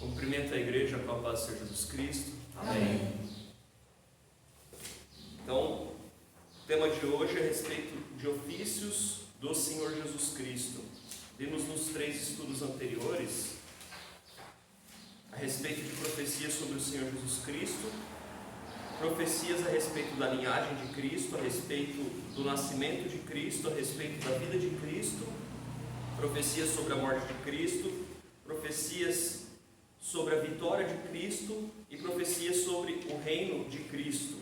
Cumprimento a igreja com a paz do Senhor Jesus Cristo. Amém. Então, o tema de hoje é a respeito de ofícios do Senhor Jesus Cristo. Vimos nos 3 estudos anteriores a respeito de profecias sobre o Senhor Jesus Cristo, profecias a respeito da linhagem de Cristo, a respeito do nascimento de Cristo, a respeito da vida de Cristo, profecias sobre a morte de Cristo, profecias sobre a vitória de Cristo e profecias sobre o reino de Cristo.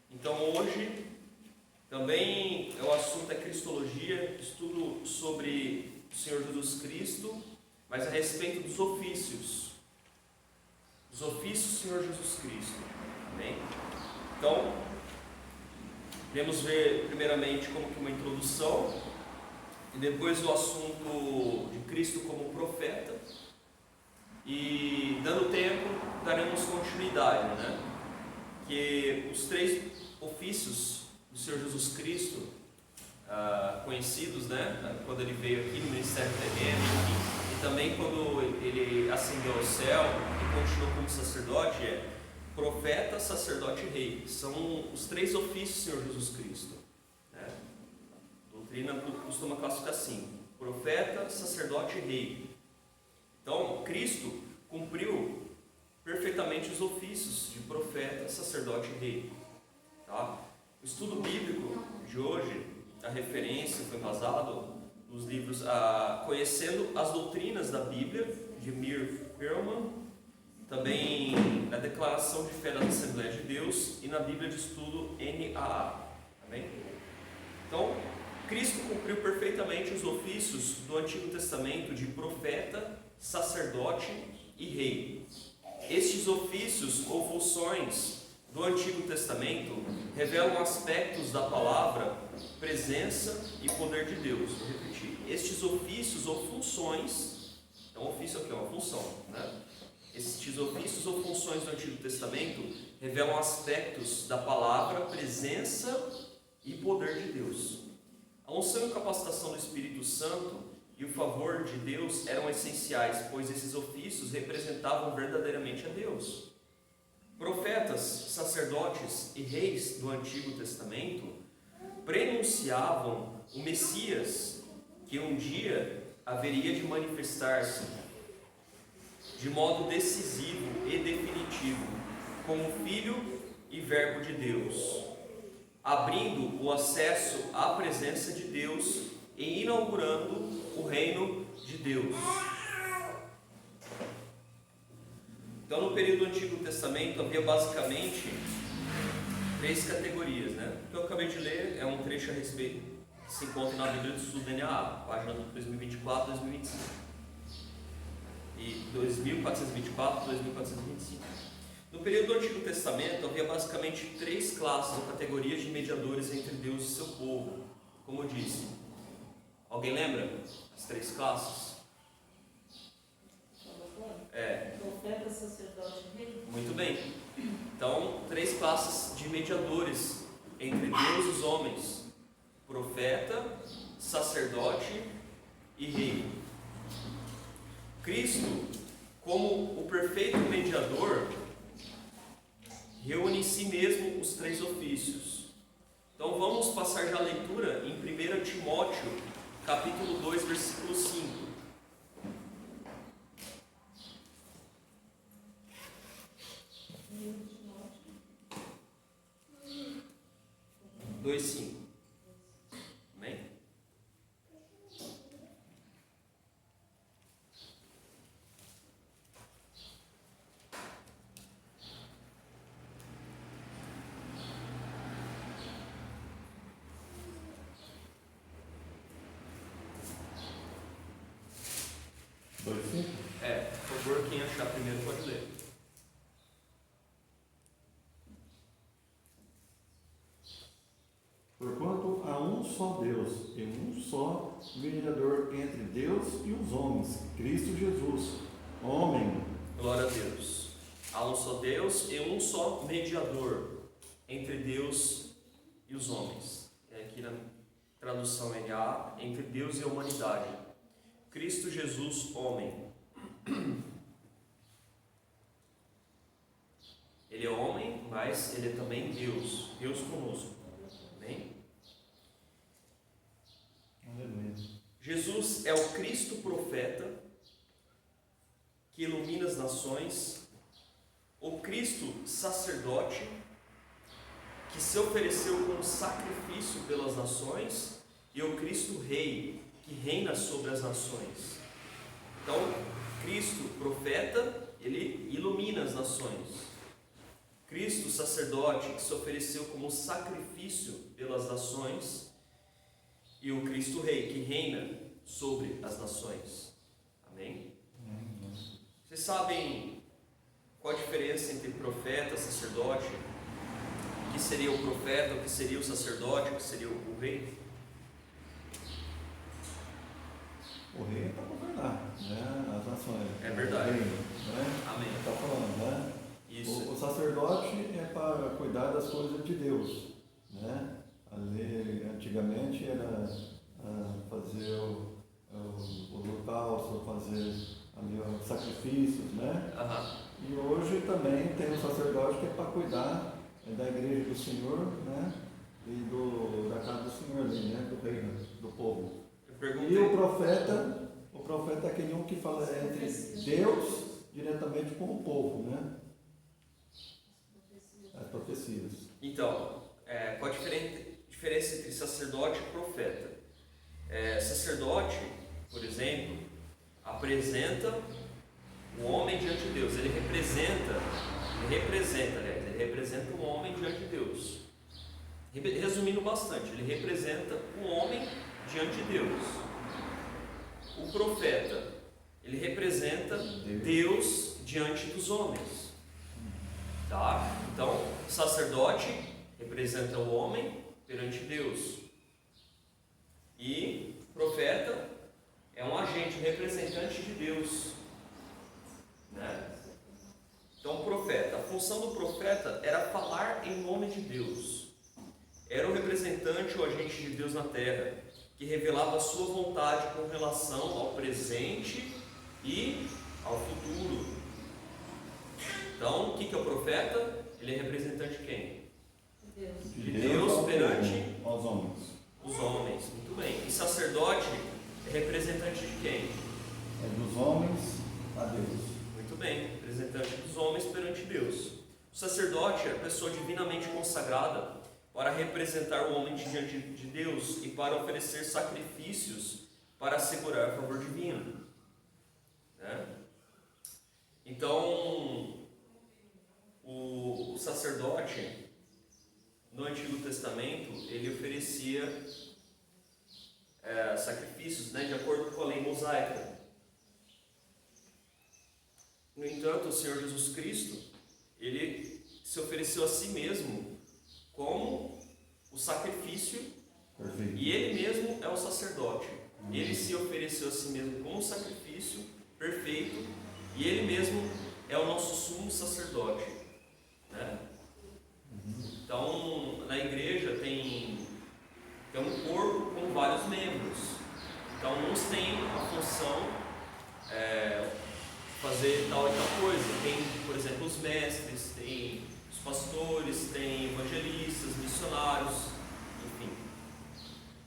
Então hoje também o assunto é Cristologia, estudo sobre o Senhor Jesus Cristo, mas a respeito dos ofícios. Os ofícios do Senhor Jesus Cristo. Amém? Então, vamos ver primeiramente como que uma introdução e depois o assunto de Cristo como profeta. E dando tempo, daremos continuidade, né? Que os 3 ofícios do Senhor Jesus Cristo, conhecidos, né? Quando ele veio aqui no ministério terreno, e também quando ele ascendeu ao céu e continuou como sacerdote, é profeta, sacerdote e rei. São os 3 ofícios do Senhor Jesus Cristo, né? A doutrina costuma classificar assim: profeta, sacerdote e rei. Então, Cristo cumpriu perfeitamente os ofícios de profeta, sacerdote e rei. Tá? O estudo bíblico de hoje, a referência foi embasado nos livros Conhecendo as Doutrinas da Bíblia, de Mir Perlman, também na Declaração de Fé das Assembleias de Deus e na Bíblia de Estudo NAA. Amém? Então, Cristo cumpriu perfeitamente os ofícios do Antigo Testamento de profeta, sacerdote e rei. Estes ofícios ou funções do Antigo Testamento revelam aspectos da palavra, presença e poder de Deus. Vou repetir. Estes ofícios ou funções, então ofício aqui é uma função, né? Estes ofícios ou funções do Antigo Testamento revelam aspectos da palavra, presença e poder de Deus. A unção e capacitação do Espírito Santo e o favor de Deus eram essenciais, pois esses ofícios representavam verdadeiramente a Deus. Profetas, sacerdotes e reis do Antigo Testamento prenunciavam o Messias, que um dia haveria de manifestar-se de modo decisivo e definitivo, como Filho e Verbo de Deus, abrindo o acesso à presença de Deus e inaugurando o reino de Deus. Então, no período do Antigo Testamento havia basicamente 3 categorias, né? O que eu acabei de ler é um trecho a respeito que se encontra na Bíblia de Estudo NAA, página 2024 2025 e 2424 2425. No período do Antigo Testamento havia basicamente 3 classes ou categorias de mediadores entre Deus e seu povo. Como eu disse, alguém lembra as 3 classes? Profeta, sacerdote e rei. Muito bem. Então, 3 classes de mediadores entre Deus e os homens: profeta, sacerdote e rei. Cristo, como o perfeito mediador, reúne em si mesmo os 3 ofícios. Então vamos passar já a leitura em 1 Timóteo, capítulo 2, versículo 5. 2:5. Amém? Por favor, quem achar primeiro pode ler. Porquanto há um só Deus e um só mediador entre Deus e os homens, Cristo Jesus, homem. Glória a Deus. Há um só Deus e um só mediador entre Deus e os homens. É aqui na tradução NA, entre Deus e a humanidade. Cristo Jesus, homem. mas Ele é também Deus, Deus conosco. Amém? Aleluia. Jesus é o Cristo profeta que ilumina as nações, o Cristo sacerdote que se ofereceu como sacrifício pelas nações e o Cristo rei que reina sobre as nações. Então, Cristo profeta, ele ilumina as nações. Cristo sacerdote que se ofereceu como sacrifício pelas nações e o Cristo rei que reina sobre as nações. Amém? Vocês sabem qual a diferença entre profeta e sacerdote? O que seria o profeta, o que seria o sacerdote, o que seria o rei? O rei é para governar, né, as nações. É verdade. O rei, né? Amém. Está falando, né? Isso. O sacerdote é para cuidar das coisas de Deus, né? Ali, antigamente era fazer o holocausto, fazer ali os sacrifícios, né? E hoje também tem o sacerdote que é para cuidar da igreja do Senhor, né? E da casa do Senhor ali, né? Do reino, do povo. E o profeta é aquele um que fala entre Deus diretamente com o povo, né? As profecias. Então, qual a diferença entre sacerdote e profeta? Sacerdote, por exemplo, apresenta o homem diante de Deus. Ele representa o homem diante de Deus. Resumindo bastante, ele representa o homem diante de Deus. O profeta, ele representa Deus diante dos homens. Tá? Então, sacerdote representa o homem perante Deus. E profeta é um agente, um representante de Deus. Né? Então, o profeta, a função do profeta era falar em nome de Deus. Era o representante, o agente de Deus na terra, que revelava a sua vontade com relação ao presente e ao futuro. Então, o que é o profeta? Ele é representante de quem? De Deus perante aos homens. Os homens. Muito bem. E sacerdote é representante de quem? É dos homens a Deus. Muito bem. Representante dos homens perante Deus. O sacerdote é a pessoa divinamente consagrada para representar o homem diante de Deus e para oferecer sacrifícios para assegurar o favor divino. Né? Então, o sacerdote, no Antigo Testamento, ele oferecia sacrifícios, né, de acordo com a lei mosaica. No entanto, o Senhor Jesus Cristo, ele se ofereceu a si mesmo como o sacrifício. Perfeito. E ele mesmo é o sacerdote. Ele se ofereceu a si mesmo como sacrifício perfeito e ele mesmo é o nosso sumo sacerdote, né? Então, na igreja tem um corpo com vários membros. Então, uns têm a função de fazer tal e tal coisa. Tem, por exemplo, os mestres, tem os pastores, tem evangelistas, missionários, enfim,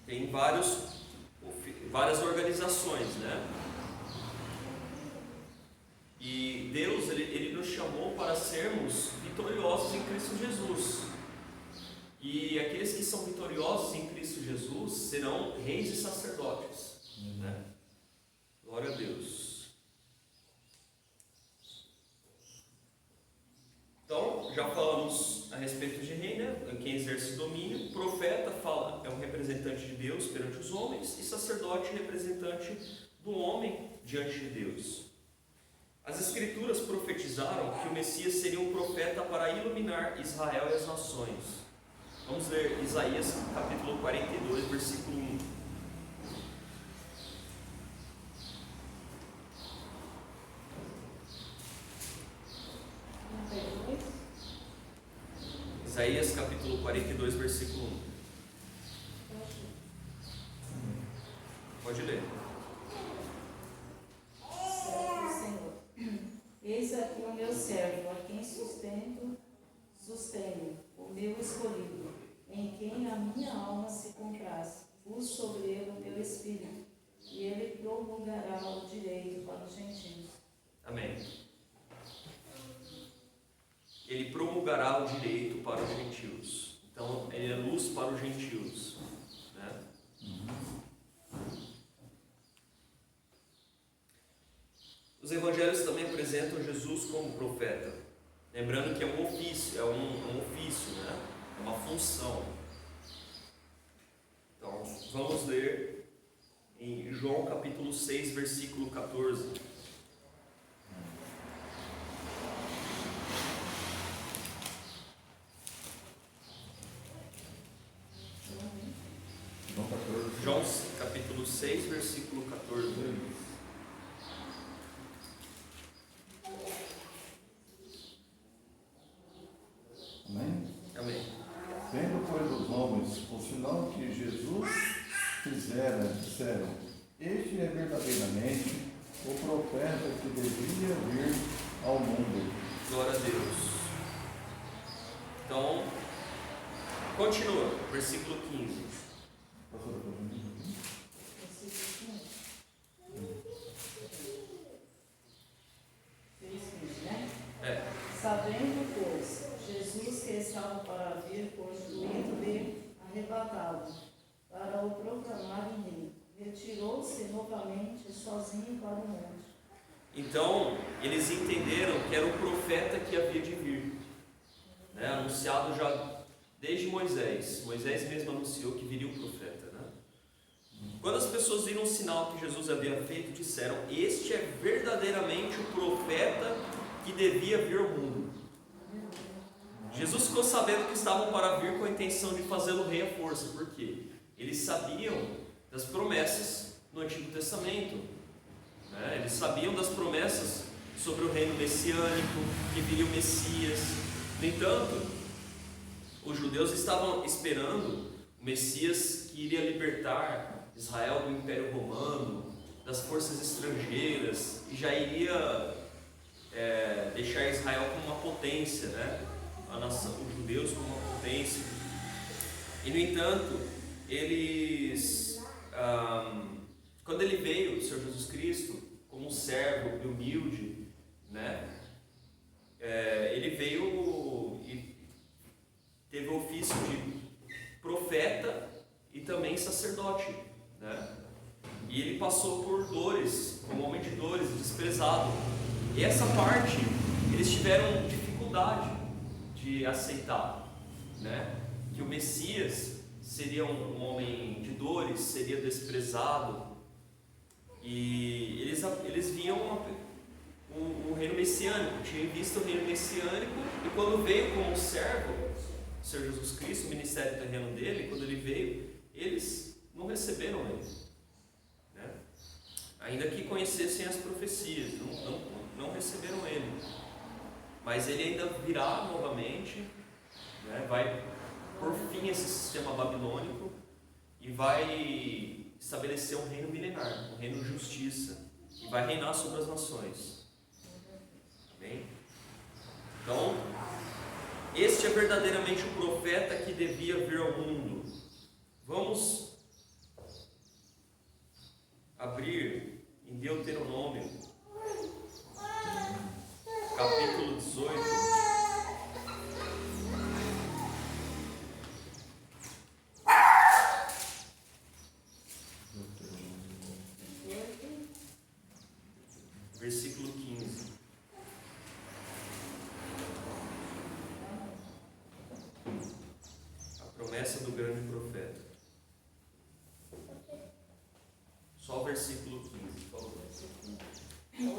tem várias organizações, né? E Deus, ele nos chamou para sermos vitoriosos em Cristo Jesus. E aqueles que são vitoriosos em Cristo Jesus serão reis e sacerdotes, né? Glória a Deus. Então, já falamos a respeito de rei, né? Quem exerce domínio. Profeta é um representante de Deus perante os homens, e sacerdote representante do homem diante de Deus. As Escrituras profetizaram que o Messias seria um profeta para iluminar Israel e as nações. Vamos ler Isaías capítulo 42, versículo 1. Isaías capítulo 42, versículo 1. Pode ler. Senhor, eis aqui o meu servo, a quem sustento, escolhido, em quem a minha alma se compraz. Pus sobre ele o meu espírito, e ele promulgará o direito para os gentios. Amém. Ele promulgará o direito para os gentios. Então, ele é luz para os gentios, né? Os evangelhos também apresentam Jesus como profeta. Lembrando que é um ofício, né? É uma função. Então, vamos ler em João capítulo 6, versículo 14. João capítulo 6, versículo 14. Amém? Amém. Vendo, pois, os homens o sinal que Jesus fizera, disseram: este é verdadeiramente o profeta que devia vir ao mundo. Glória a Deus. Então, continua, versículo 15. Pastor, Né? Sabendo, pois, Jesus que estava para vir, construindo de arrebatado, para o proclamar em rei, retirou-se novamente sozinho para o monte. Então, eles entenderam que era o profeta que havia de vir, né? Anunciado já desde Moisés. Moisés mesmo anunciou que viria o profeta, né? Quando as pessoas viram o sinal que Jesus havia feito, disseram: este é verdadeiramente o profeta que devia vir ao mundo. Jesus ficou sabendo que estavam para vir com a intenção de fazê-lo rei à força. Por quê? Eles sabiam das promessas no Antigo Testamento, né? Eles sabiam das promessas sobre o reino messiânico, que viria o Messias. No entanto, os judeus estavam esperando o Messias que iria libertar Israel do Império Romano, das forças estrangeiras, e já iria deixar Israel como uma potência, né? A nação, os judeus como uma potência. E no entanto, eles, quando ele veio, o Senhor Jesus Cristo, como um servo e humilde, né? Ele veio e teve o ofício de profeta e também sacerdote, né? E ele passou por dores, como homem de dores, desprezado. E essa parte eles tiveram dificuldade de aceitar, né? Que o Messias seria um homem de dores, seria desprezado. E eles viam o reino messiânico, tinham visto o reino messiânico, e quando veio como servo, o Senhor Jesus Cristo, o ministério terreno dele, quando ele veio, eles não receberam ele, né? Ainda que conhecessem as profecias, não receberam ele. Mas ele ainda virá novamente, né? Vai por fim esse sistema babilônico e vai estabelecer um reino milenar, um reino de justiça, e vai reinar sobre as nações. Amém? Então, este é verdadeiramente o profeta que devia vir ao mundo. Vamos abrir em Deuteronômio, capítulo 18. Versículo 15. A promessa do grande profeta. Só o versículo 15, por favor.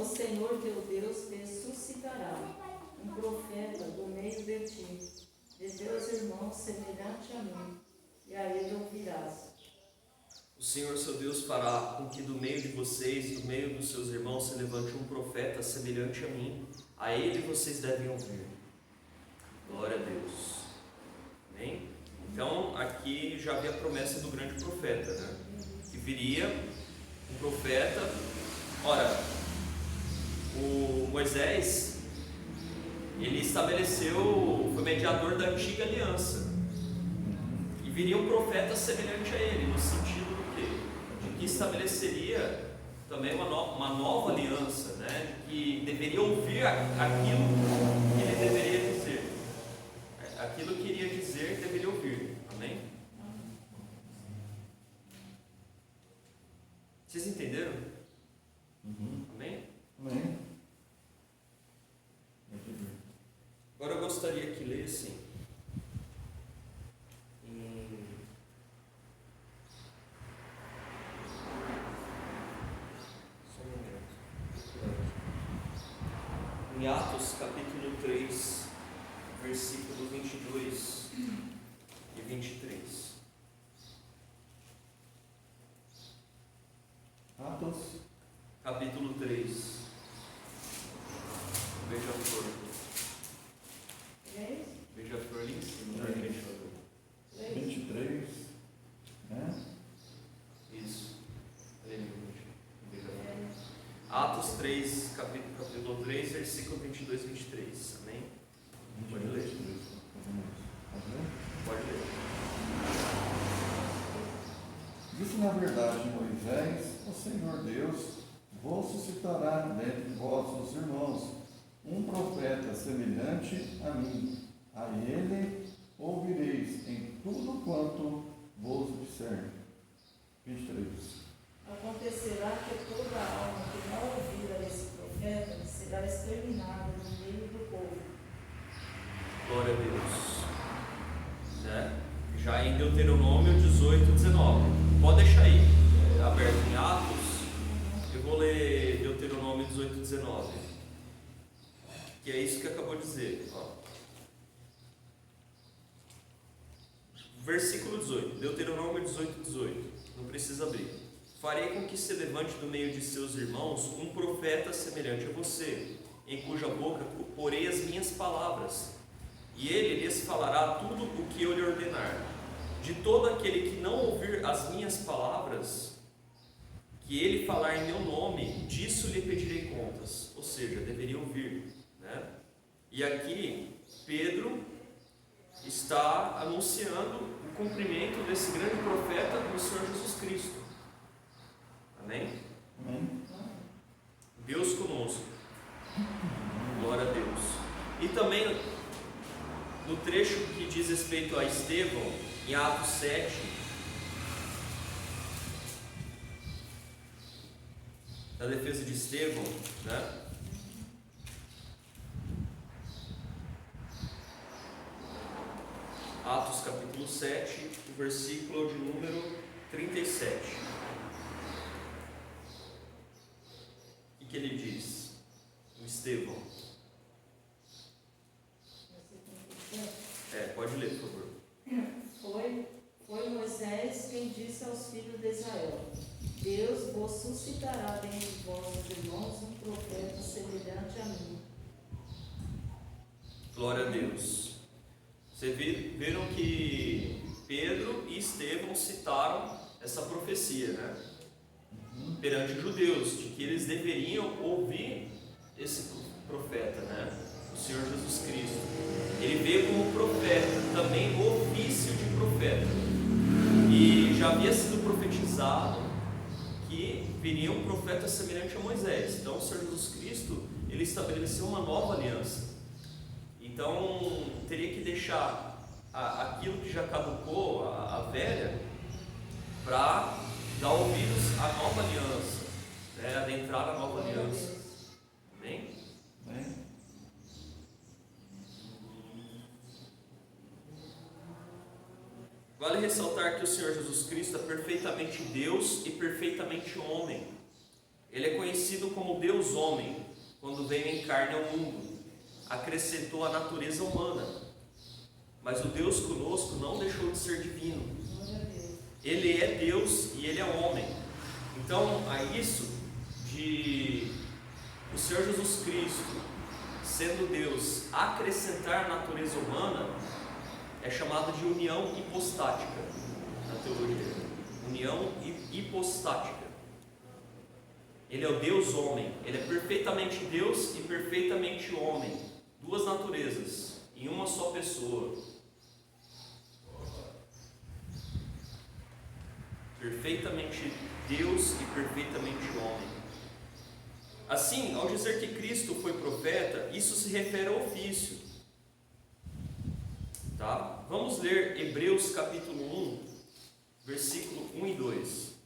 O Senhor teu Deus te suscitará um profeta do meio de ti, de teus irmãos semelhante a mim, e a ele ouvirás. O Senhor seu Deus fará com que do meio de vocês, do meio dos seus irmãos, se levante um profeta semelhante a mim. A ele vocês devem ouvir. Glória a Deus. Amém? Então, aqui já havia a promessa do grande profeta, né? Que viria um profeta. Ora, o Moisés, ele estabeleceu, foi mediador da antiga aliança, viria um profeta semelhante a ele, no sentido do quê? De que estabeleceria também uma nova aliança, né? De que deveria ouvir aquilo que ele deveria dizer. Aquilo que iria dizer, deveria ouvir. Amém? Vocês entenderam? Amém? Amém. Agora eu gostaria que lessem em Atos capítulo 3, versículos 22 e 23. Atos. Capítulo 3. Veja a flor. Veja a flor ali em cima. 23. Né? Isso. Veja a flor. Atos 3, capítulo 3, versículo 22 e 23. Amém? Pode ler. Pode ler. Disse na verdade Moisés: o Senhor Deus vos suscitará dentre vossos irmãos um profeta semelhante a mim. A ele ouvireis em tudo quanto vos disser. 23. Acontecerá que toda alma que não ouvir a esse profeta será exterminada no meio do povo. Glória a Deus. Né? Já em Deuteronômio 18, 19. Pode deixar aí, aberto em Atos. Eu vou ler Deuteronômio 18, 19. Que é isso que acabou de dizer. Ó. Versículo 18. Deuteronômio 18, 18. Não precisa abrir. Farei com que se levante do meio de seus irmãos um profeta semelhante a você, em cuja boca porei as minhas palavras, e ele lhes falará tudo o que eu lhe ordenar. De todo aquele que não ouvir as minhas palavras, que ele falar em meu nome, disso lhe pedirei contas. Ou seja, deveria ouvir, né? E aqui Pedro está anunciando o cumprimento desse grande profeta do Senhor Jesus Cristo. Amém? Amém. Deus conosco. Glória a Deus. E também no trecho que diz respeito a Estevão, em Atos 7, da defesa de Estevão, né? Atos capítulo 7, o versículo de número 37. O que ele diz? O Estevão. Pode ler, por favor. Foi Moisés quem disse aos filhos de Israel: Deus vos suscitará dentre vossos irmãos um profeta semelhante a mim. Glória a Deus. Vocês viram que Pedro e Estevão citaram essa profecia, né? Perante os judeus, de que eles deveriam ouvir esse profeta, né? O Senhor Jesus Cristo. Ele veio como profeta, também ofício de profeta. E já havia sido profetizado que viria um profeta semelhante a Moisés. Então o Senhor Jesus Cristo, ele estabeleceu uma nova aliança. Então teria que deixar aquilo que já caducou, a velha, para dar ouvidos à nova aliança, né? Adentrar a nova aliança. Amém? Amém. Vale ressaltar que o Senhor Jesus Cristo é perfeitamente Deus e perfeitamente homem. Ele é conhecido como Deus homem, quando veio em carne ao mundo, acrescentou a natureza humana. Mas o Deus conosco não deixou de ser divino. Ele é Deus e ele é homem. Então, a isso de o Senhor Jesus Cristo, sendo Deus, acrescentar a natureza humana, é chamado de união hipostática na teologia. União hipostática. Ele é o Deus homem. Ele é perfeitamente Deus e perfeitamente homem. Duas naturezas em uma só pessoa. perfeitamente Deus e perfeitamente homem. Assim, ao dizer que Cristo foi profeta, isso se refere ao ofício. Tá? Vamos ler Hebreus capítulo 1, versículo 1 e 2.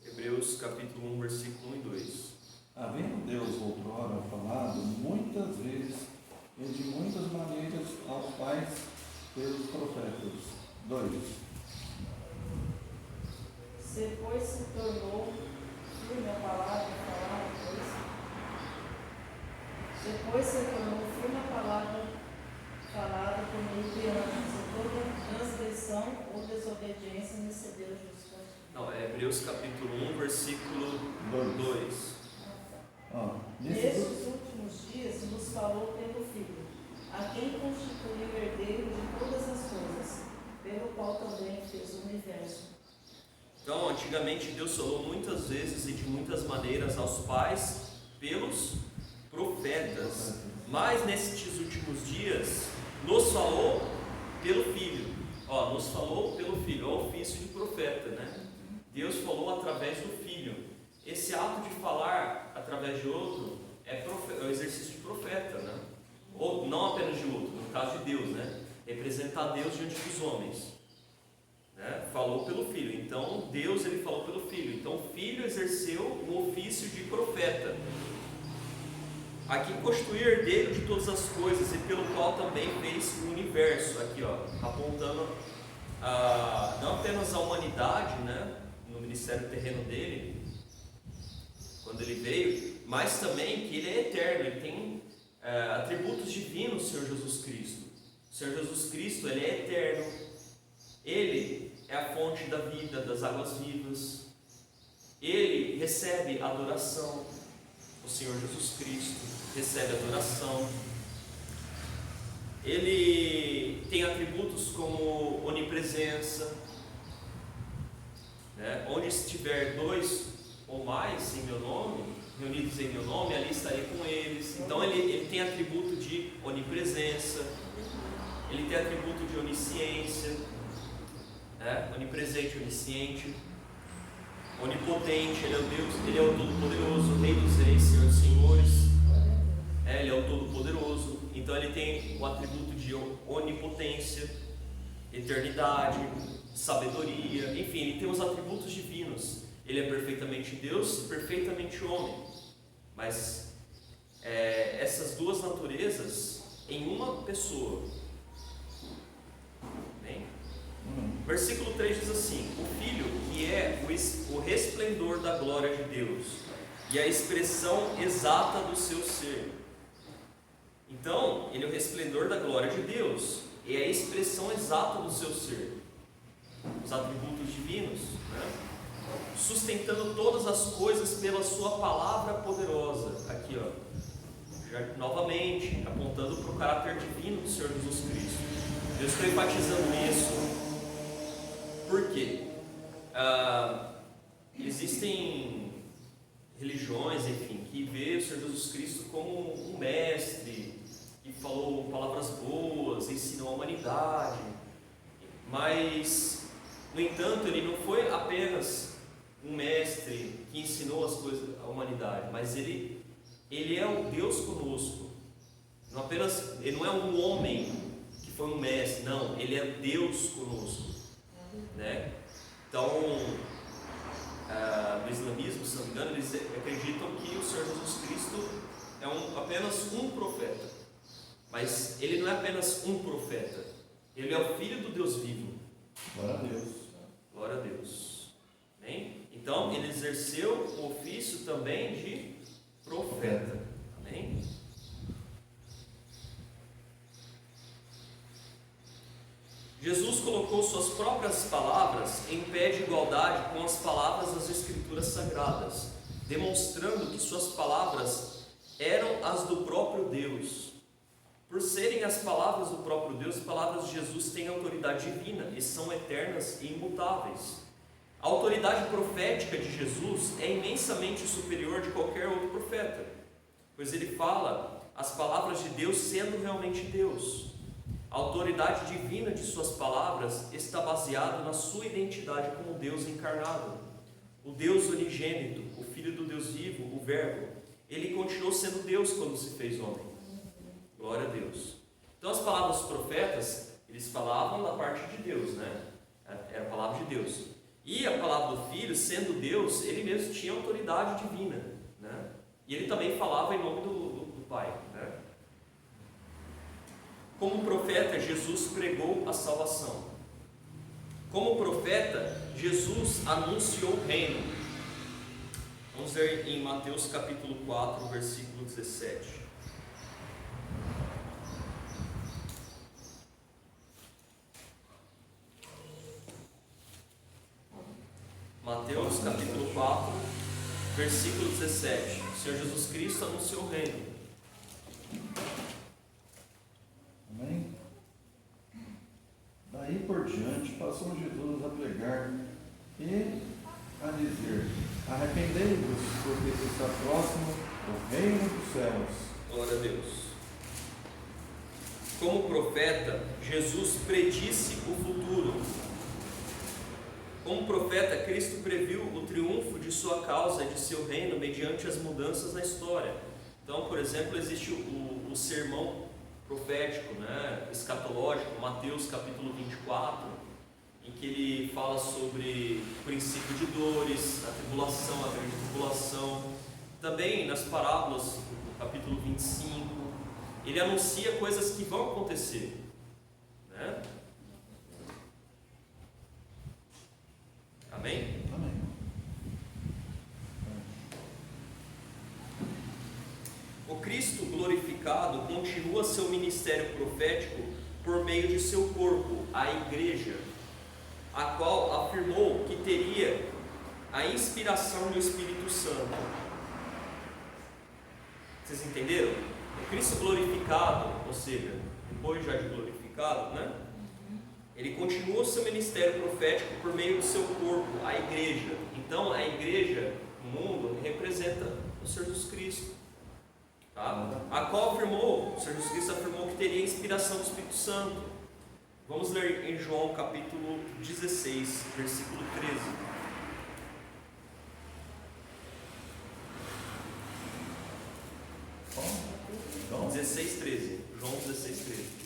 Hebreus capítulo 1, versículo 1 e 2. Havendo Deus outrora falado muitas vezes e de muitas maneiras aos pais pelos profetas. 2. Se, pois, se tornou firme a palavra falada, por meio de anjos, e toda transgressão ou desobediência recebeu justiça. Não, é Hebreus capítulo 1, versículo 2. Nesses últimos dias nos falou pelo Filho, a quem constituiu herdeiro de todas as coisas, pelo qual também fez o universo. Então, antigamente Deus falou muitas vezes e de muitas maneiras aos pais pelos profetas, mas nesses últimos dias nos falou pelo Filho. Nos falou pelo Filho, é o ofício de profeta, né? Deus falou através do Filho. Esse ato de falar através de outro é o exercício de profeta, né? Ou não apenas de outro, no caso de Deus, né? Representar Deus diante dos homens, né? Falou pelo Filho. Então Deus, ele falou pelo Filho. Então o Filho exerceu o ofício de profeta, aqui constituir herdeiro de todas as coisas, e pelo qual também fez o universo. Aqui, apontando não apenas a humanidade, né? No ministério terreno dele, quando ele veio, mas também que ele é eterno, ele tem atributos divinos, o Senhor Jesus Cristo. O Senhor Jesus Cristo, ele é eterno, ele é a fonte da vida, das águas vivas, ele recebe adoração, o Senhor Jesus Cristo recebe adoração, ele tem atributos como onipresença, né? Onde estiver 2 ou mais em meu nome, reunidos em meu nome, ali estarei com eles. Então ele tem atributo de onipresença, ele tem atributo de onisciência, né? Onipresente, onisciente, onipotente, ele é o Deus, ele é o Todo-Poderoso, Rei dos Reis, Senhor dos Senhores, ele é o Todo-Poderoso. Então ele tem o atributo de onipotência, eternidade, sabedoria, enfim, ele tem os atributos divinos. Ele é perfeitamente Deus e perfeitamente homem, mas essas duas naturezas em uma pessoa. Bem? Versículo 3 diz assim: o Filho, que é o resplendor da glória de Deus e a expressão exata do seu ser. Então, ele é o resplendor da glória de Deus e a expressão exata do seu ser, os atributos divinos, né? Sustentando todas as coisas pela sua palavra poderosa. Aqui, já novamente apontando para o caráter divino do Senhor Jesus Cristo. Eu estou enfatizando isso porque existem religiões, enfim, que vê o Senhor Jesus Cristo como um mestre que falou palavras boas, ensinou a humanidade, mas, no entanto, ele não foi apenas um mestre que ensinou as coisas à humanidade, mas ele é o Deus conosco. Não apenas, ele não é um homem que foi um mestre, não, ele é Deus conosco, né? Então, no islamismo, se não me engano, eles acreditam que o Senhor Jesus Cristo é apenas um profeta, mas ele não é apenas um profeta, ele é o Filho do Deus vivo. Glória a Deus. Glória a Deus. Amém? Então, ele exerceu o ofício também de profeta. Amém? Jesus colocou suas próprias palavras em pé de igualdade com as palavras das Escrituras Sagradas, demonstrando que suas palavras eram as do próprio Deus. Por serem as palavras do próprio Deus, as palavras de Jesus têm autoridade divina e são eternas e imutáveis. A autoridade profética de Jesus é imensamente superior de qualquer outro profeta, pois ele fala as palavras de Deus sendo realmente Deus. A autoridade divina de suas palavras está baseada na sua identidade como Deus encarnado. O Deus unigênito, o Filho do Deus vivo, o Verbo, ele continuou sendo Deus quando se fez homem. Glória a Deus. Então as palavras dos profetas, eles falavam da parte de Deus, né? Era a palavra de Deus. E a palavra do Filho, sendo Deus, ele mesmo tinha autoridade divina, né? E ele também falava em nome do Pai, né? Como profeta, Jesus pregou a salvação. Como profeta, Jesus anunciou o reino. Vamos ver em Mateus capítulo 4, versículo 17. Mateus capítulo 4, versículo 17. O Senhor Jesus Cristo anunciou o reino. Amém? Daí por diante passou Jesus a pregar e a dizer: arrependei-vos, porque está próximo o reino dos céus. Glória a Deus. Como profeta, Jesus predisse o futuro. Como profeta, Cristo previu o triunfo de sua causa e de seu reino mediante as mudanças na história. Então, por exemplo, existe o sermão profético, né, escatológico, Mateus capítulo 24, em que ele fala sobre o princípio de dores, a tribulação, a grande tribulação. Também nas parábolas, no capítulo 25, ele anuncia coisas que vão acontecer, né? Amém? Amém. O Cristo glorificado continua seu ministério profético por meio de seu corpo, a Igreja, a qual afirmou que teria a inspiração do Espírito Santo. Vocês entenderam? O Cristo glorificado, ou seja, depois já de glorificado, né? Ele continua o seu ministério profético por meio do seu corpo, a Igreja. Então, a Igreja, no mundo, representa o Senhor Jesus Cristo. Tá? A qual afirmou, o Senhor Jesus Cristo afirmou que teria a inspiração do Espírito Santo. Vamos ler em João capítulo 16, versículo 13. Então, 16, 13. João 16, 13.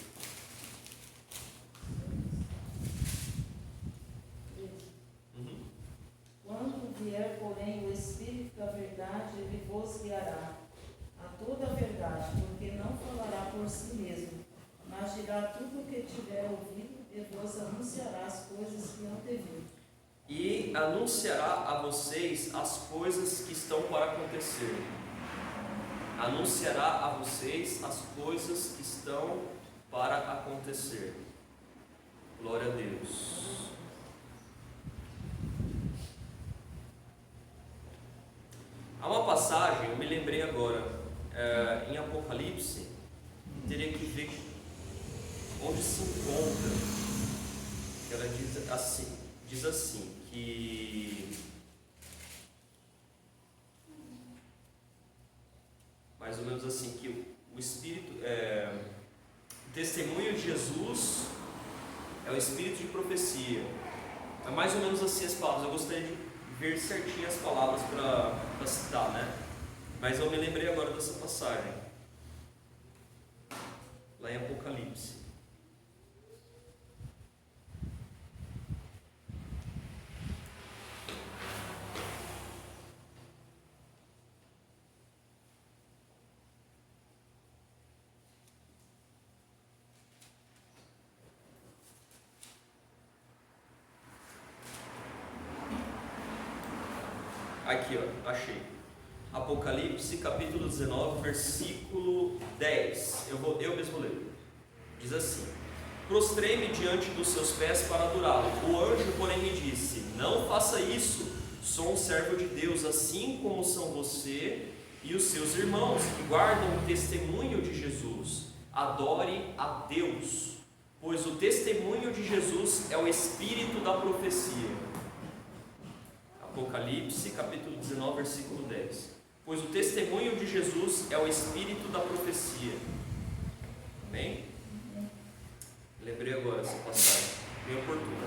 Quando vier, porém, o Espírito da verdade, ele vos guiará a toda a verdade, porque não falará por si mesmo, mas dirá tudo o que tiver ouvido e vos anunciará as coisas que não viu. E anunciará a vocês as coisas que estão para acontecer. Anunciará a vocês as coisas que estão para acontecer. Glória a Deus. Há uma passagem, eu me lembrei agora, em Apocalipse, teria que ver onde se encontra. Ela diz assim que mais ou menos assim, que o Espírito, o testemunho de Jesus é o Espírito de profecia. É mais ou menos assim as palavras. Eu gostaria de ver certinho as palavras para citar, né? Mas eu me lembrei agora dessa passagem, lá em Apocalipse. Aqui, ó, achei. Apocalipse, capítulo 19, versículo 10. Eu mesmo leio. Diz assim: prostrei-me diante dos seus pés para adorá-lo. O anjo, porém, me disse: não faça isso. Sou um servo de Deus, assim como são você e os seus irmãos, que guardam o testemunho de Jesus. Adore a Deus, pois o testemunho de Jesus é o espírito da profecia. Apocalipse, capítulo 19, versículo 10. Pois o testemunho de Jesus é o espírito da profecia. Amém? Lembrei agora essa passagem, bem oportuna.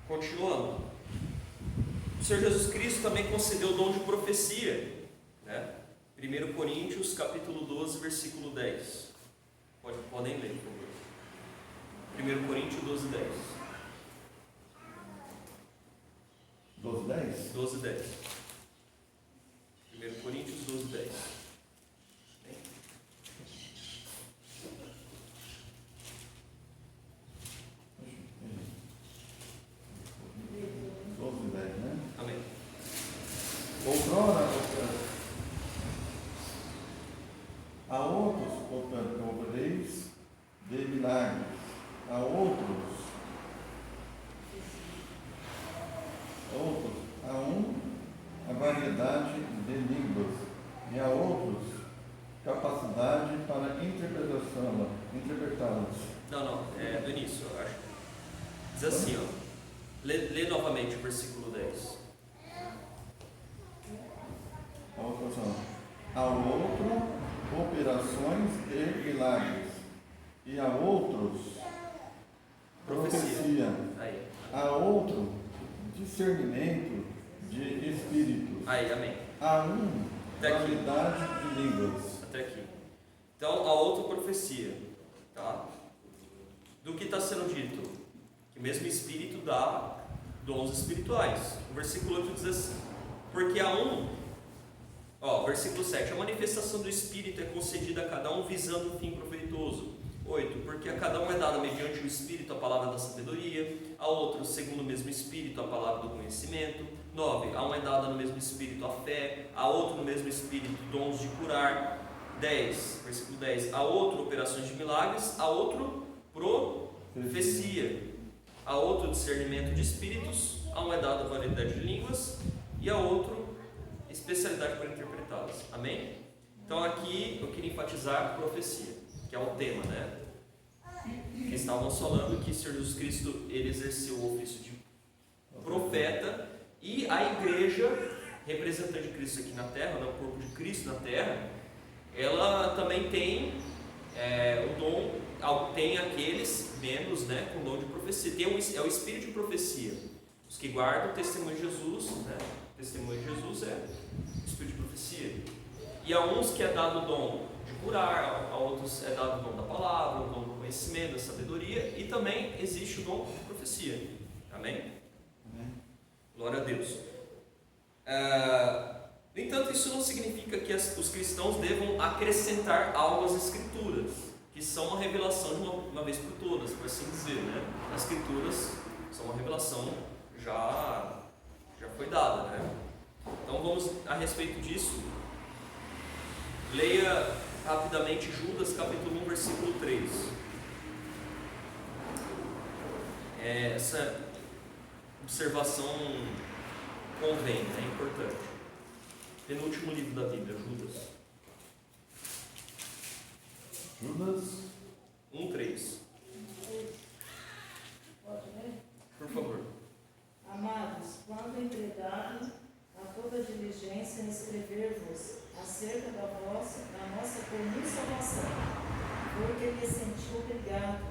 Continuando. O Senhor Jesus Cristo também concedeu o dom de profecia, né? 1 Coríntios capítulo 12, versículo 10. Podem ler, por favor. 1 Coríntios 12, 10. 12, 10? 12, 10. 1 Coríntios 12, 10. 12, 10, né? Amém. Outrora, a outros opereis de milagres, a outros, a a variedade de línguas, e a outros, capacidade para interpretá-las. Não, do início, eu acho. Diz assim, ó. Lê novamente o versículo 10. A outra opção. A outro, operações de milagres, e a outros, profecia. Aí. A outro, discernimento de espíritos. Aí, amém. A Até aqui. variedade de línguas. Até aqui. Então, a outra profecia, tá? Do que está sendo dito? Que o mesmo Espírito dá dons espirituais. O versículo 8 diz assim: porque versículo 7, a manifestação do Espírito é concedida a cada um visando um fim proveitoso. 8, porque a cada um é dada mediante o Espírito a palavra da sabedoria, a outro, segundo o mesmo Espírito, a palavra do conhecimento. 9, a um é dada no mesmo Espírito a fé, a outro no mesmo Espírito dons de curar. 10, versículo 10, a outro operações de milagres, a outro profecia, a outro discernimento de espíritos, a um é dada variedade de línguas e a outro especialidade para interpretá-las. Amém? Então aqui eu queria enfatizar profecia, que é o tema, né? Que estávamos falando que o Senhor Jesus Cristo, ele exerceu o ofício de profeta, e a igreja, representante de Cristo aqui na terra, né, o corpo de Cristo na terra, ela também tem o dom, tem aqueles membros, né, com dom de profecia. É o espírito de profecia. Os que guardam o testemunho de Jesus, né? O testemunho de Jesus é o espírito de profecia. E a uns que é dado o dom de curar, a outros é dado o dom da palavra, o dom do conhecimento, da sabedoria, e também existe o dom de profecia. Amém? Glória a Deus. No entanto, isso não significa que os cristãos devam acrescentar algo às Escrituras, que são uma revelação de uma vez por todas, por assim dizer, né? As Escrituras são uma revelação já foi dada, né? Então vamos a respeito disso. Leia rapidamente Judas capítulo 1, versículo 3. Essa observação convém, é importante. Penúltimo livro da Bíblia, Judas. Judas 1:3. Pode ler? Por favor. Amados, quando empregado a toda diligência em escrever-vos acerca da nossa comum salvação, porque me senti obrigado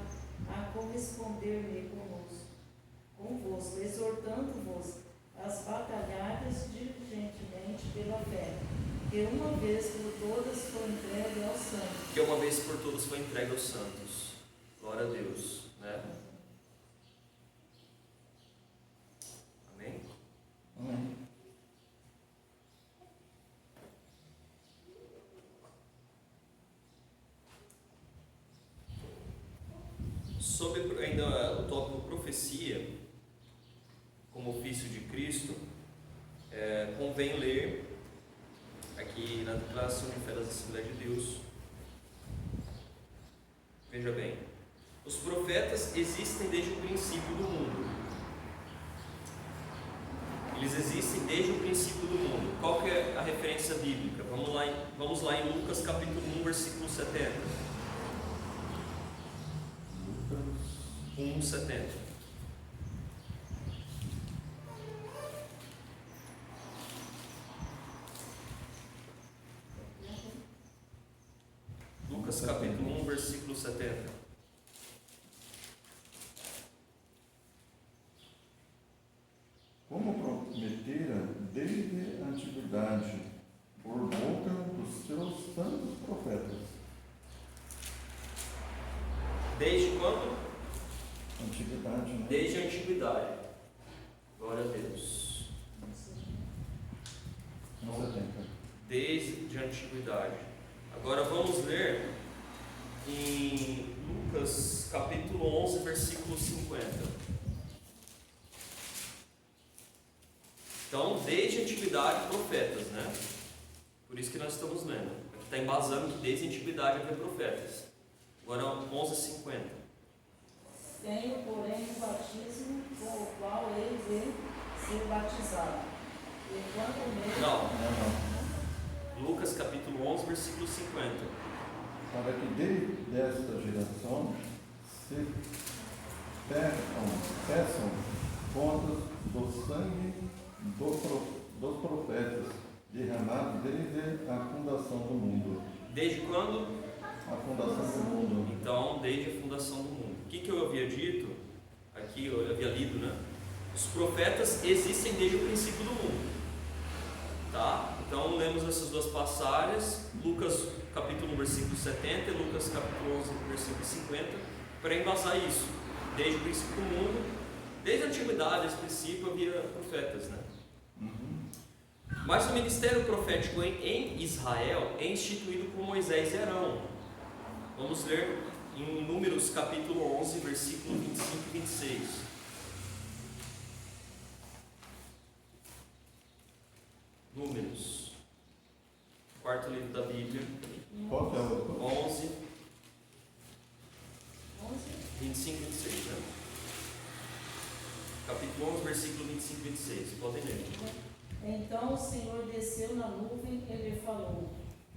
a corresponder-me convosco, exortando-vos as batalhadas diligentemente pela fé, que uma vez por todas foi entregue aos santos. Que uma vez por todas foi entregue aos santos. Glória a Deus, né? Amém? Amém. Sobre ainda o tópico profecia, como ofício de Cristo, convém ler aqui na Declaração de Fé das Assembleias de Deus. Veja bem, os profetas existem desde o princípio do mundo. Eles existem desde o princípio do mundo. Qual que é a referência bíblica? Vamos lá em Lucas capítulo 1, versículo 70. Lucas 1:70. Lucas capítulo 1, versículo 70. como prometera desde a antiguidade, por boca dos seus santos profetas. Desde quando? Antiguidade, né? Desde a antiguidade. Glória a Deus. No 70. Desde a antiguidade. Agora vamos ler em Lucas capítulo 11, versículo 50. Então, desde a antiguidade, profetas, né? Por isso que nós estamos lendo. Aqui está embasando que desde a antiguidade havia profetas. Agora 11:50. Tenho, porém, o batismo com o qual eles de ser batizados. E quando mesmo... Não. Lucas capítulo 11, versículo 50. Para que desta geração se peçam contas do sangue dos profetas, derramado desde a fundação do mundo. Desde quando? A fundação do mundo. Então, desde a fundação do mundo. O que eu havia dito? Aqui eu havia lido, né? Os profetas existem desde o princípio do mundo. Tá? Então, lemos essas duas passagens, Lucas capítulo 1, versículo 70 e Lucas capítulo 11, versículo 50, para embasar isso. Desde o princípio do mundo, desde a antiguidade, esse princípio, havia profetas, né? Mas o ministério profético em Israel é instituído por Moisés e Arão. Vamos ler em Números capítulo 11, versículo 25 e 26. Números, quarto livro da Bíblia. Qual que é o 11, 25 e 26, né? Capítulo 11, versículo 25 e 26. Podem ler. Então o Senhor desceu na nuvem e lhe falou,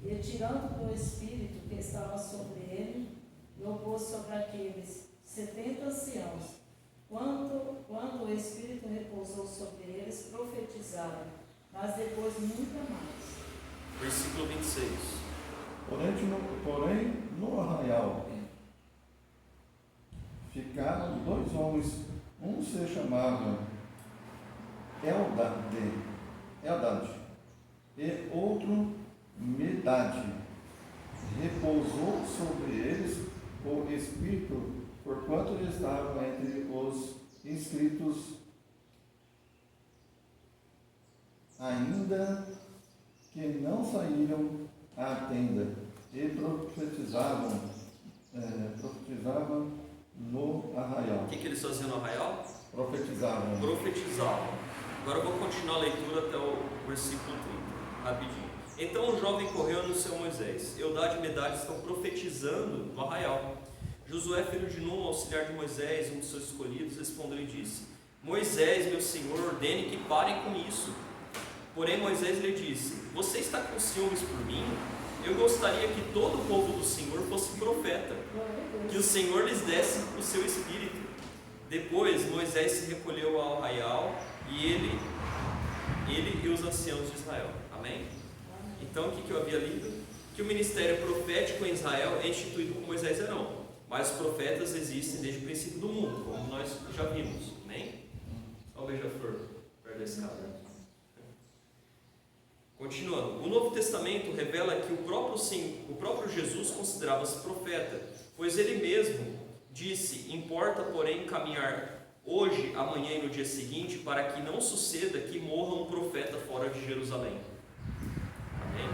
e tirando do Espírito que estava sobre ele, e o pôs sobre aqueles 70 anciãos. Quando o Espírito repousou sobre eles, profetizaram, mas depois nunca mais. Versículo 26. Porém, no arraial ficaram 2 homens, um se chamava Eldade e outro Medade. Repousou sobre eles o Espírito, porquanto eles estavam entre os inscritos, ainda que não saíram à tenda, e profetizavam no arraial. O que eles faziam no arraial? Profetizavam. Agora eu vou continuar a leitura até o versículo 30, rapidinho. Então o jovem correu e anunciou Moisés. Eldade e Medade estão profetizando no arraial. Josué, filho de Num, auxiliar de Moisés, um dos seus escolhidos, respondeu e disse: Moisés, meu senhor, ordene que parem com isso. Porém Moisés lhe disse: Você está com ciúmes por mim? Eu gostaria que todo o povo do Senhor fosse profeta, que o Senhor lhes desse o seu espírito. Depois Moisés se recolheu ao arraial, e ele e os anciãos de Israel. Amém? Então, o que eu havia lido? Que o ministério profético em Israel é instituído por Moisés e Arão, mas os profetas existem desde o princípio do mundo, como nós já vimos. Amém? Olha o beija-flor perto da escada. Continuando, o Novo Testamento revela que o próprio Jesus considerava-se profeta, pois ele mesmo disse: importa, porém, caminhar hoje, amanhã e no dia seguinte, para que não suceda que morra um profeta fora de Jerusalém. Amém?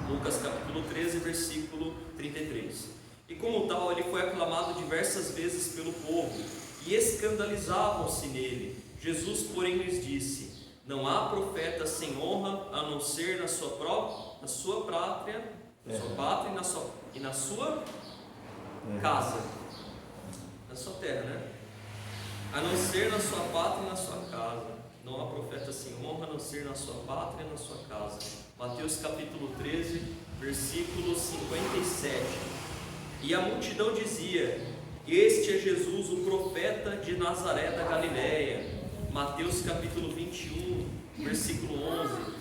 Lucas capítulo 13, versículo 33. E como tal, ele foi aclamado diversas vezes pelo povo, e escandalizavam-se nele. Jesus, porém, lhes disse: não há profeta sem honra, a não ser na sua pátria e na sua casa, na sua terra, né? A não ser na sua pátria e na sua casa. Não há profeta sem honra, a não ser na sua pátria e na sua casa. Mateus capítulo 13, versículo 57. E a multidão dizia: este é Jesus, o profeta de Nazaré da Galileia. Mateus capítulo 21, versículo 11.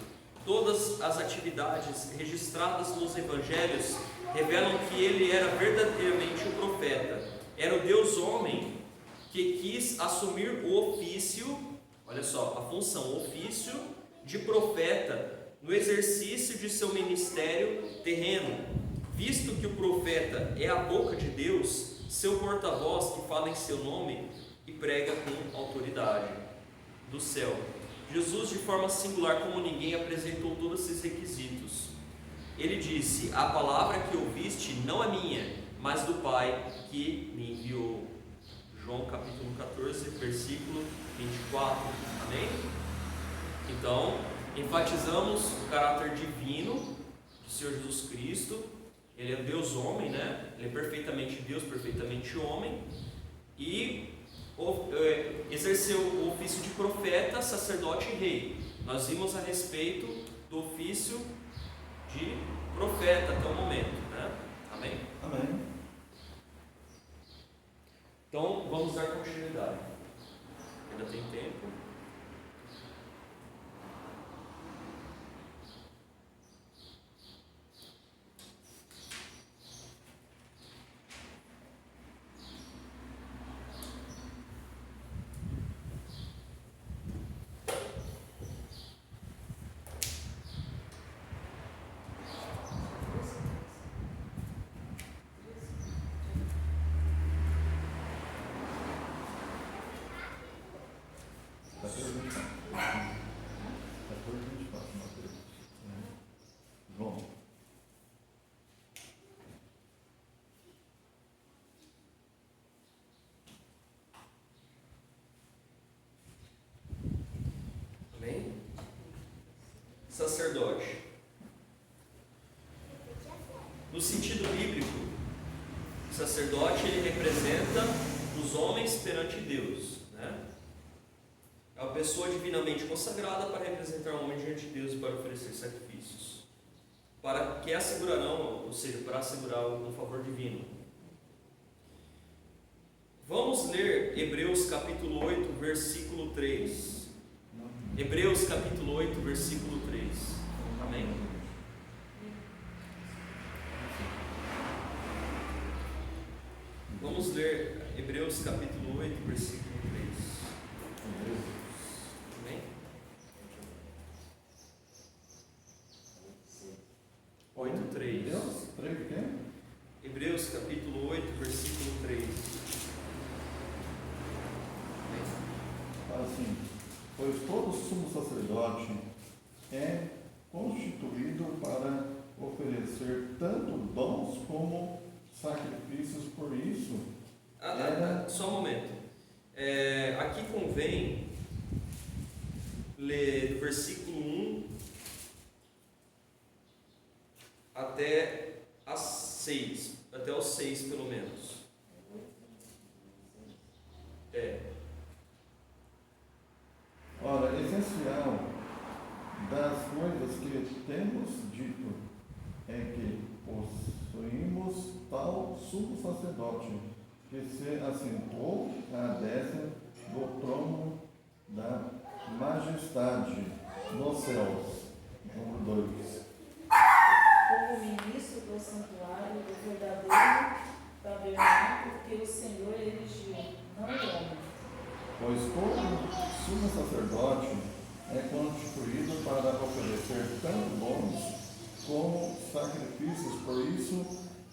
Todas as atividades registradas nos evangelhos revelam que ele era verdadeiramente o profeta. Era o Deus homem que quis assumir o ofício olha só, a função, o ofício de profeta no exercício de seu ministério terreno, visto que o profeta é a boca de Deus, seu porta-voz que fala em seu nome e prega com autoridade do céu. Jesus, de forma singular como ninguém, apresentou todos esses requisitos. Ele disse: a palavra que ouviste não é minha, mas do Pai que me enviou. João capítulo 14, versículo 24. Amém? Então, enfatizamos o caráter divino do Senhor Jesus Cristo. Ele é Deus homem, né? Ele é perfeitamente Deus, perfeitamente homem. E exerceu o ofício de profeta, sacerdote e rei. Nós vimos a respeito do ofício de profeta até o momento, né? Amém? Amém. Então, vamos dar continuidade. Ainda tem tempo. João. Amém? Sacerdote. No sentido bíblico, o sacerdote ele representa os homens perante Deus, né? É uma pessoa divinamente consagrada para representar o homem diante de Deus e para oferecer sacrifícios, para que assegurarão, ou seja, para assegurar um favor divino. Vamos ler Hebreus capítulo 8, versículo 3. Hebreus capítulo 8, versículo 3. Amém? Vamos ler Hebreus capítulo 8, versículo 3. Amém? 8, 3. Deus? 3 o quê? Hebreus capítulo 8, versículo 3. Amém? Fala assim: pois todo sumo sacerdote é constituído para oferecer tanto dons como sacrifícios, por isso. Só um momento. Aqui convém ler do versículo 1 até as 6, até os 6 pelo menos. Ora, essencial das coisas que temos dito é que possuímos tal sumo sacerdote que se assentou à destra do trono da majestade nos céus. Número 2. Como ministro do santuário do verdadeiro tabernáculo que o Senhor erigiu, não o homem. Pois todo sumo sacerdote é constituído para oferecer tanto bons como sacrifícios, por isso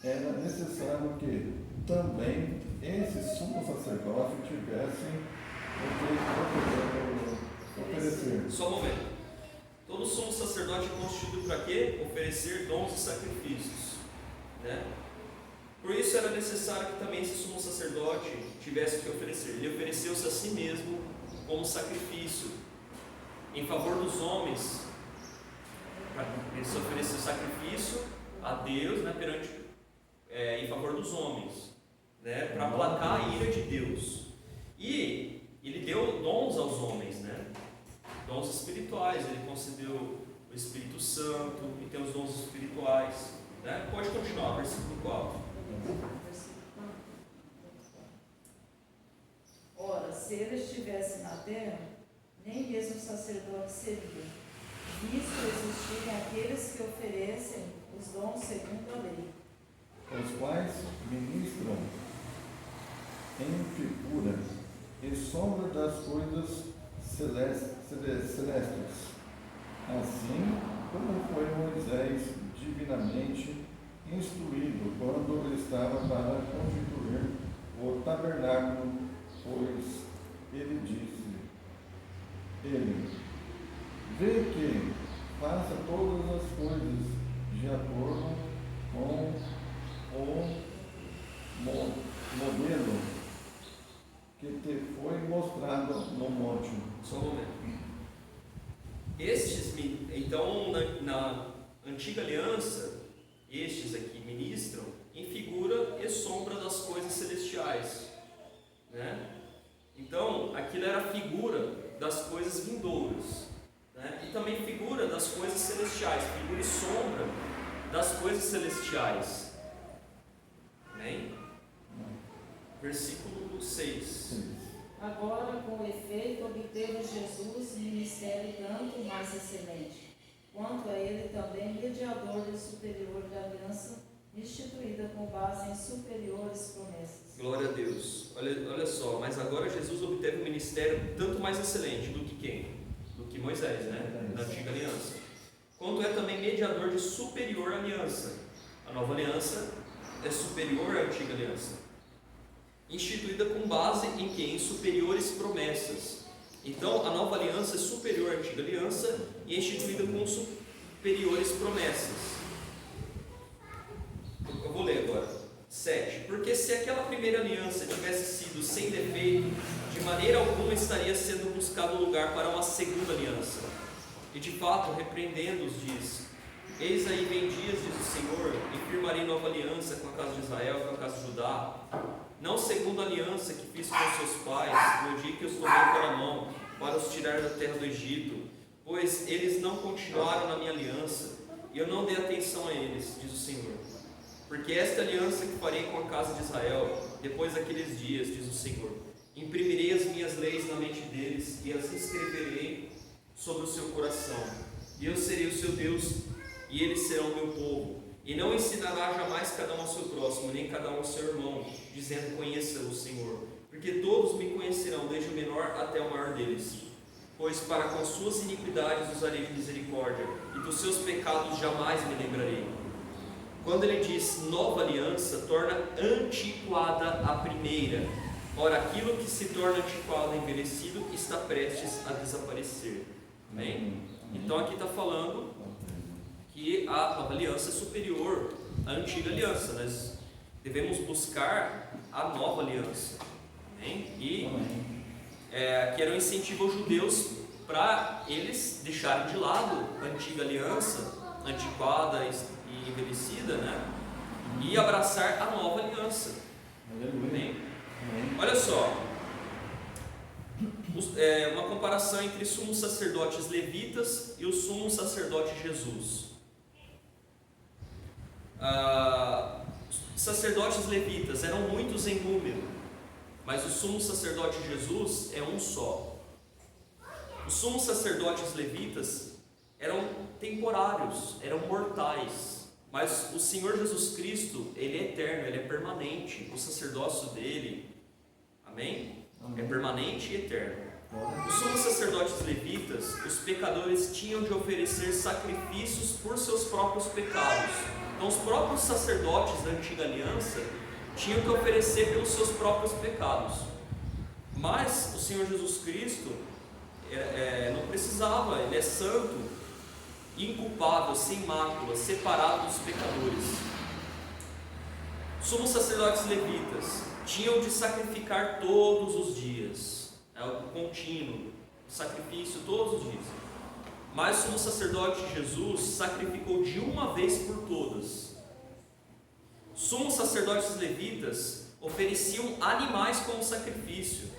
era necessário que também esse sumo sacerdote tivesse o que oferecer. Só um momento. Todo sumo sacerdote é constituído para quê? Oferecer dons e sacrifícios, né? Por isso era necessário que também esse sumo sacerdote tivesse o que oferecer. Ele ofereceu-se a si mesmo como sacrifício em favor dos homens. Ele se ofereceu sacrifício a Deus, né, em favor dos homens, né, para aplacar a ira de Deus. E ele deu dons aos homens, né? Dons espirituais. Ele concedeu o Espírito Santo e tem os dons espirituais, né? Pode continuar, versículo 4. Ora, se ele estivesse na terra, nem mesmo sacerdote seria, visto existirem aqueles que oferecem os dons segundo a lei, Os quais ministram em figura e sombra das coisas celestes, assim como foi Moisés divinamente instruído quando ele estava para constituir o tabernáculo, pois ele disse, vê que faça todas as coisas de acordo com o modelo que te foi mostrado no monte. Só um momento. Então, na antiga aliança, estes aqui ministram em figura e sombra das coisas celestiais, né? Então, aquilo era figura das coisas vindouras, né? E também figura das coisas celestiais, figura e sombra das coisas celestiais. Amém? Versículo 6. Agora, com efeito, obteve Jesus ministério tanto mais excelente, quanto a ele também mediador do superior da aliança, instituída com base em superiores promessas. Glória a Deus. Olha só, mas agora Jesus obteve um ministério tanto mais excelente do que quem? Do que Moisés, né? Na antiga aliança. Quanto é também mediador de superior aliança. A nova aliança é superior à antiga aliança, instituída com base em que? Em superiores promessas. Então, a nova aliança é superior à antiga aliança e é instituída com superiores promessas. Eu vou ler agora. 7. Porque se aquela primeira aliança tivesse sido sem defeito, de maneira alguma estaria sendo buscado lugar para uma segunda aliança. E de fato, repreendendo-os, diz: eis aí vem dias, diz o Senhor, e firmarei nova aliança com a casa de Israel e com a casa de Judá, não segundo a aliança que fiz com seus pais, no dia que os tomei pela mão, para os tirar da terra do Egito, pois eles não continuaram na minha aliança, e eu não dei atenção a eles, diz o Senhor. Porque esta aliança que farei com a casa de Israel, depois daqueles dias, diz o Senhor, imprimirei as minhas leis na mente deles, e as escreverei sobre o seu coração, e eu serei o seu Deus, e eles serão o meu povo. E não ensinará jamais cada um ao seu próximo, nem cada um ao seu irmão, dizendo: conheça o Senhor, porque todos me conhecerão, desde o menor até o maior deles. Pois para com as suas iniquidades usarei de misericórdia, e dos seus pecados jamais me lembrarei. Quando ele diz nova aliança, torna antiquada a primeira. Ora, aquilo que se torna antiquado e envelhecido está prestes a desaparecer. Amém? Então aqui está falando que a nova aliança é superior à antiga aliança. Nós devemos buscar a nova aliança. Amém? E que era um incentivo aos judeus para eles deixarem de lado a antiga aliança, antiquada e envelhecida, né? E abraçar a nova aliança. Amém? Olha só, uma comparação entre os sumos sacerdotes levitas e o sumo sacerdote Jesus. Os sacerdotes levitas eram muitos em número, mas o sumo sacerdote Jesus é um só. Os sumos sacerdotes levitas eram temporários, eram mortais, mas o Senhor Jesus Cristo, Ele é eterno, Ele é permanente. O sacerdócio dele, amém? É permanente e eterno. Os sumos sacerdotes levitas, os pecadores tinham de oferecer sacrifícios por seus próprios pecados. Então os próprios sacerdotes da antiga aliança tinham que oferecer pelos seus próprios pecados. Mas o Senhor Jesus Cristo não precisava, Ele é santo, inculpável, sem mácula, separado dos pecadores. Sumos sacerdotes levitas tinham de sacrificar todos os dias, algo contínuo, sacrifício todos os dias. Mas o sumo sacerdote Jesus sacrificou de uma vez por todas. Sumos sacerdotes levitas ofereciam animais como sacrifício.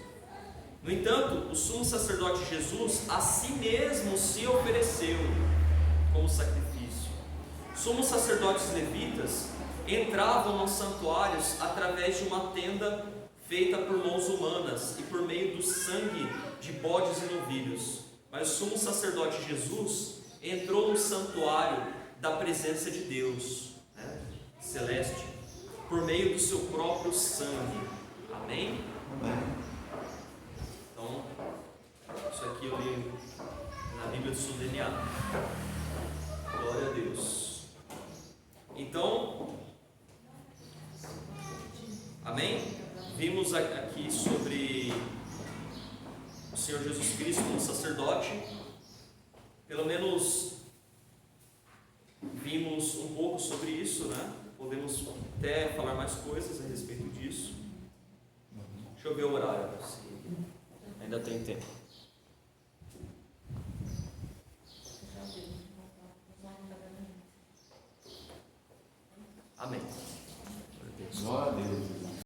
No entanto, o sumo sacerdote Jesus a si mesmo se ofereceu como sacrifício. Sumos sacerdotes levitas entravam nos santuários através de uma tenda feita por mãos humanas e por meio do sangue de bodes e novilhos. Mas o sumo sacerdote Jesus entrou no santuário da presença de Deus, né, celeste, por meio do seu próprio sangue. Amém? Amém. Então, isso Isso aqui eu li na Bíblia do Sudeniá. Glória a Deus. Então, amém? Vimos aqui sobre o Senhor Jesus Cristo como sacerdote. Pelo menos vimos um pouco sobre isso, né? Podemos até falar mais coisas a respeito disso. Deixa eu ver o horário, se ainda tem tempo. Amém. Glória a Deus.